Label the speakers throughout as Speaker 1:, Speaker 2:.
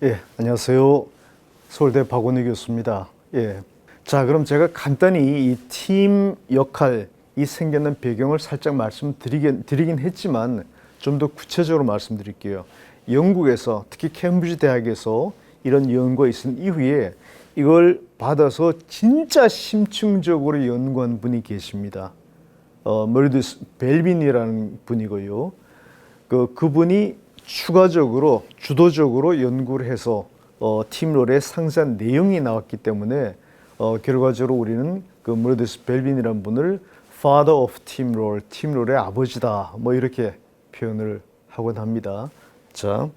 Speaker 1: 예, 안녕하세요. 서울대 박원희 교수입니다. 예. 자, 그럼 제가 간단히 이 팀 역할, 이 생겨난 배경을 살짝 말씀드리긴 했지만 좀 더 구체적으로 말씀드릴게요. 영국에서, 특히 캠브리지 대학에서 이런 연구가 있은 이후에 이걸 받아서 진짜 심층적으로 연구한 분이 계십니다. 머리두스 벨빈이라는 분이고요. 그분이 추가적으로 주도적으로 연구를 해서 팀롤의 상세한 내용이 나왔기 때문에 결과적으로 우리는 그 머리두스 벨빈이라는 분을 Father of 팀롤, 팀롤의 아버지다, 뭐 이렇게 표현을 하곤 합니다. 자,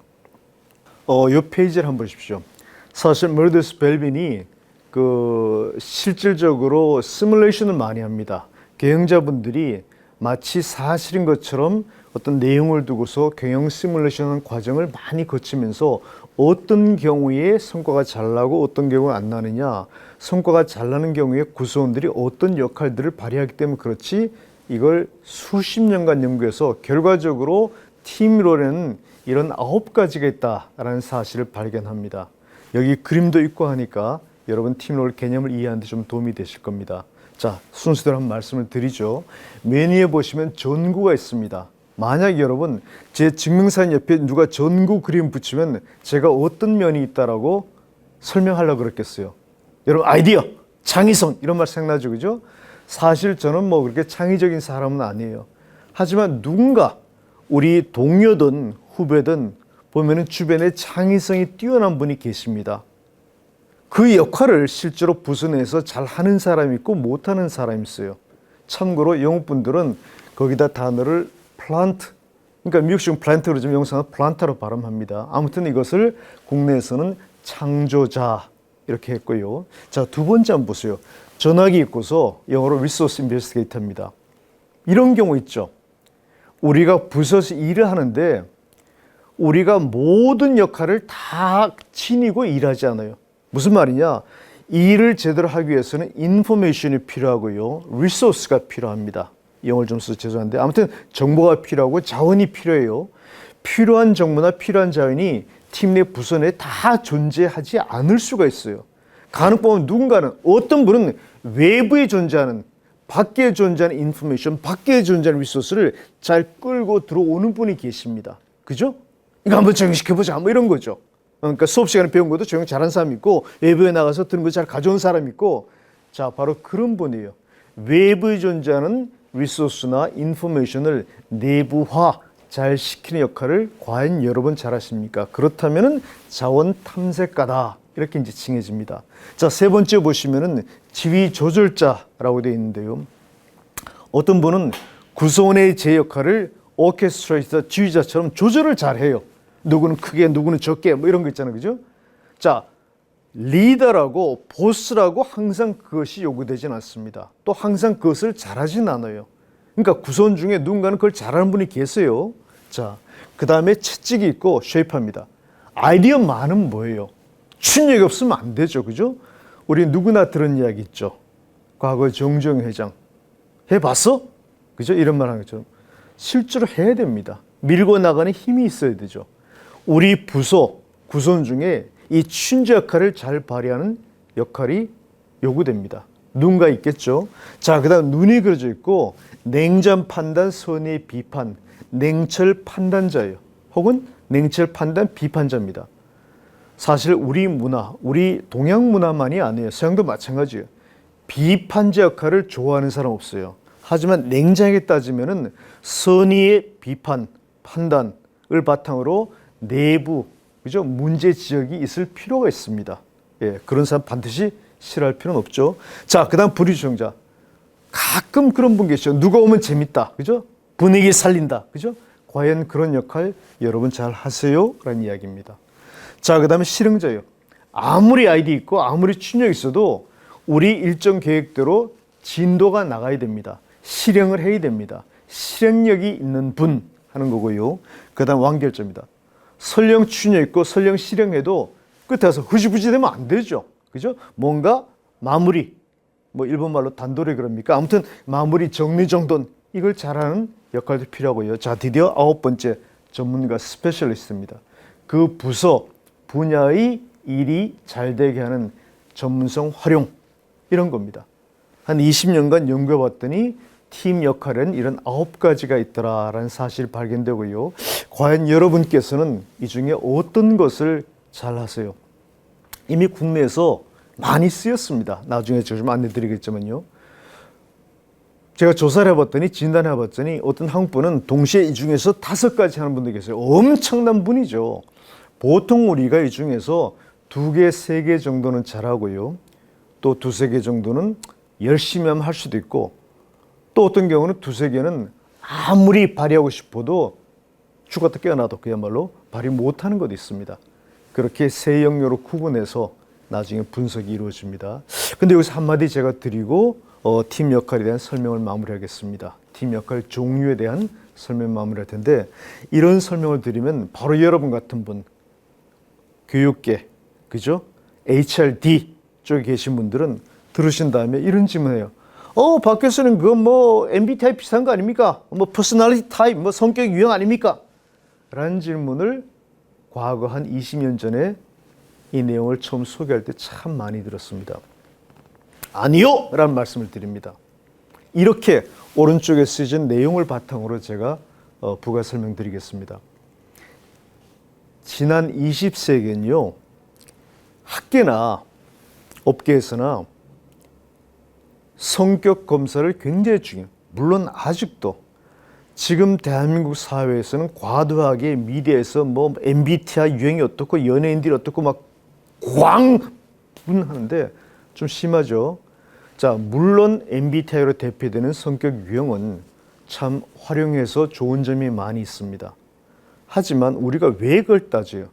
Speaker 1: 이 페이지를 한번 보십시오. 사실 머리두스 벨빈이 실질적으로 시뮬레이션을 많이 합니다. 경영자분들이 마치 사실인 것처럼 어떤 내용을 두고서 경영 시뮬레이션 과정을 많이 거치면서 어떤 경우에 성과가 잘 나고 어떤 경우에 안 나느냐, 성과가 잘 나는 경우에 구성원들이 어떤 역할들을 발휘하기 때문에 그렇지, 이걸 수십 년간 연구해서 결과적으로 팀롤에는 이런 9가지가 있다라는 사실을 발견합니다. 여기 그림도 있고 하니까 여러분 팀롤 개념을 이해하는 데 좀 도움이 되실 겁니다. 자, 순서대로 한번 말씀을 드리죠. 맨 위에 보시면 전구가 있습니다. 만약 여러분 제 증명사진 옆에 누가 전구 그림 붙이면 제가 어떤 면이 있다라고 설명하려고 그랬겠어요. 여러분 아이디어, 창의성 이런 말 생각나죠, 그죠? 사실 저는 뭐 그렇게 창의적인 사람은 아니에요. 하지만 누군가 우리 동료든 후배든 보면은 주변에 창의성이 뛰어난 분이 계십니다. 그 역할을 실제로 부서 내에서 잘 하는 사람이 있고 못하는 사람이 있어요. 참고로 영국 분들은 거기다 단어를 플란트, 그러니까 미국식은 플란트 그러지만 영상은 플란타로 발음합니다. 아무튼 이것을 국내에서는 창조자 이렇게 했고요. 자, 두 번째 한번 보세요. 전화기 있고서 영어로 Resource Investigator입니다. 이런 경우 있죠. 우리가 부서에서 일을 하는데 우리가 모든 역할을 다 지니고 일하지 않아요. 무슨 말이냐? 일을 제대로 하기 위해서는 인포메이션이 필요하고요. 리소스가 필요합니다. 영어를 좀 써서 죄송한데 아무튼 정보가 필요하고 자원이 필요해요. 필요한 정보나 필요한 자원이 팀 내 부서 내에 다 존재하지 않을 수가 있어요. 간혹 보면 누군가는 어떤 분은 외부에 존재하는 밖에 존재하는 인포메이션, 밖에 존재하는 리소스를 잘 끌고 들어오는 분이 계십니다. 그죠? 이거 한번 적용시켜보자 뭐 이런 거죠. 그러니까 수업 시간에 배운 것도 적용 잘하는 사람 있고 외부에 나가서 들은 거 잘 가져온 사람 있고, 자 바로 그런 분이에요. 외부에 존재하는 리소스나 인포메이션을 내부화 잘 시키는 역할을 과연 여러분 잘하십니까? 그렇다면은 자원 탐색가다 이렇게 이제 칭해집니다. 자, 세 번째 보시면은 지휘 조절자라고 되어 있는데요. 어떤 분은 구성원의 제 역할을 오케스트레이터 지휘자처럼 조절을 잘해요. 누구는 크게, 누구는 적게, 뭐 이런 거 있잖아요, 그죠? 자, 리더라고, 보스라고 항상 그것이 요구되진 않습니다. 또 항상 그것을 잘하진 않아요. 그러니까 구성원 중에 누군가는 그걸 잘하는 분이 계세요. 자, 그 다음에 채찍이 있고 쉐이퍼입니다. 아이디어만은 뭐예요? 추진력이 없으면 안 되죠, 그죠? 우리 누구나 들은 이야기 있죠. 과거 정주영 회장 해봤어? 그죠? 이런 말 하는 것처럼 실제로 해야 됩니다. 밀고 나가는 힘이 있어야 되죠. 우리 부서, 구성원 중에 이 추진자 역할을 잘 발휘하는 역할이 요구됩니다. 누군가 있겠죠. 자, 그 다음 눈이 그려져 있고 냉전 판단, 선의 비판, 냉철 판단자예요. 혹은 냉철 판단 비판자입니다. 사실 우리 문화, 우리 동양 문화만이 아니에요. 서양도 마찬가지예요. 비판자 역할을 좋아하는 사람 없어요. 하지만 냉정하게 따지면은 선의의 비판, 판단을 바탕으로 내부, 그죠? 문제 지적이 있을 필요가 있습니다. 예, 그런 사람 반드시 싫어할 필요는 없죠. 자, 그 다음 불의주정자. 가끔 그런 분 계시죠. 누가 오면 재밌다. 그죠? 분위기 살린다. 그죠? 과연 그런 역할 여러분 잘 하세요? 라는 이야기입니다. 자, 그 다음에 실행자예요. 아무리 아이디 있고 아무리 추진력 있어도 우리 일정 계획대로 진도가 나가야 됩니다. 실행을 해야 됩니다. 실행력이 있는 분 하는 거고요. 그 다음 완결자입니다. 설령 추진력 있고 설령 실행해도 끝에 와서 흐지부지 되면 안 되죠. 그죠? 뭔가 마무리, 뭐 일본말로 단도리 그럽니까? 아무튼 마무리 정리정돈 이걸 잘하는 역할도 필요하고요. 자, 드디어 9번째 전문가 스페셜리스트입니다. 그 부서, 분야의 일이 잘 되게 하는 전문성 활용, 이런 겁니다. 한 20년간 연구해 봤더니 팀 역할에는 이런 9가지가 있더라라는 사실이 발견되고요. 과연 여러분께서는 이 중에 어떤 것을 잘 하세요? 이미 국내에서 많이 쓰였습니다. 나중에 제가 좀 안내드리겠지만요. 제가 조사를 해봤더니, 진단을 해봤더니 어떤 한국 분은 동시에 이 중에서 5가지 하는 분도 계세요. 엄청난 분이죠. 보통 우리가 이 중에서 2개, 3개 정도는 잘하고요. 또 2, 3개 정도는 열심히 하면 할 수도 있고, 또 어떤 경우는 2, 3개는 아무리 발휘하고 싶어도 죽었다 깨어나도 그야말로 발휘 못하는 것도 있습니다. 그렇게 세 영역으로 구분해서 나중에 분석이 이루어집니다. 근데 여기서 한마디 제가 드리고 팀 역할에 대한 설명을 마무리하겠습니다. 팀 역할 종류에 대한 설명 마무리할 텐데, 이런 설명을 드리면 바로 여러분 같은 분, 교육계, 그죠? HRD 쪽에 계신 분들은 들으신 다음에 이런 질문해요. 박 교수님, 그거 뭐 MBTI 비슷한 거 아닙니까? 뭐 퍼스널리티 타입, 뭐 성격 유형 아닙니까? 라는 질문을 과거 한 20년 전에 이 내용을 처음 소개할 때 참 많이 들었습니다. 아니요! 라는 말씀을 드립니다. 이렇게 오른쪽에 쓰여진 내용을 바탕으로 제가 부가 설명드리겠습니다. 지난 20세기엔요, 학계나 업계에서나 성격 검사를 굉장히 중요해요. 물론 아직도 지금 대한민국 사회에서는 과도하게 미디어에서 뭐 MBTI 유행이 어떻고 연예인들이 어떻고 막 광분하는데 좀 심하죠. 자, 물론 MBTI로 대표되는 성격 유형은 참 활용해서 좋은 점이 많이 있습니다. 하지만 우리가 왜 그걸 따져요?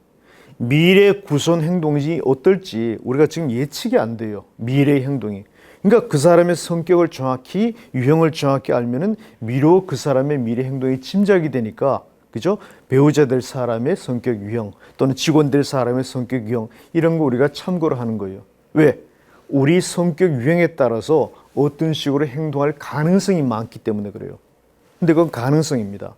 Speaker 1: 미래 구선 행동이 어떨지 우리가 지금 예측이 안 돼요. 미래의 행동이. 그러니까 그 사람의 성격을 정확히, 유형을 정확히 알면은 미로 그 사람의 미래 행동이 짐작이 되니까, 그죠? 배우자 될 사람의 성격 유형 또는 직원 될 사람의 성격 유형, 이런 거 우리가 참고를 하는 거예요. 왜? 우리 성격 유형에 따라서 어떤 식으로 행동할 가능성이 많기 때문에 그래요. 근데 그건 가능성입니다.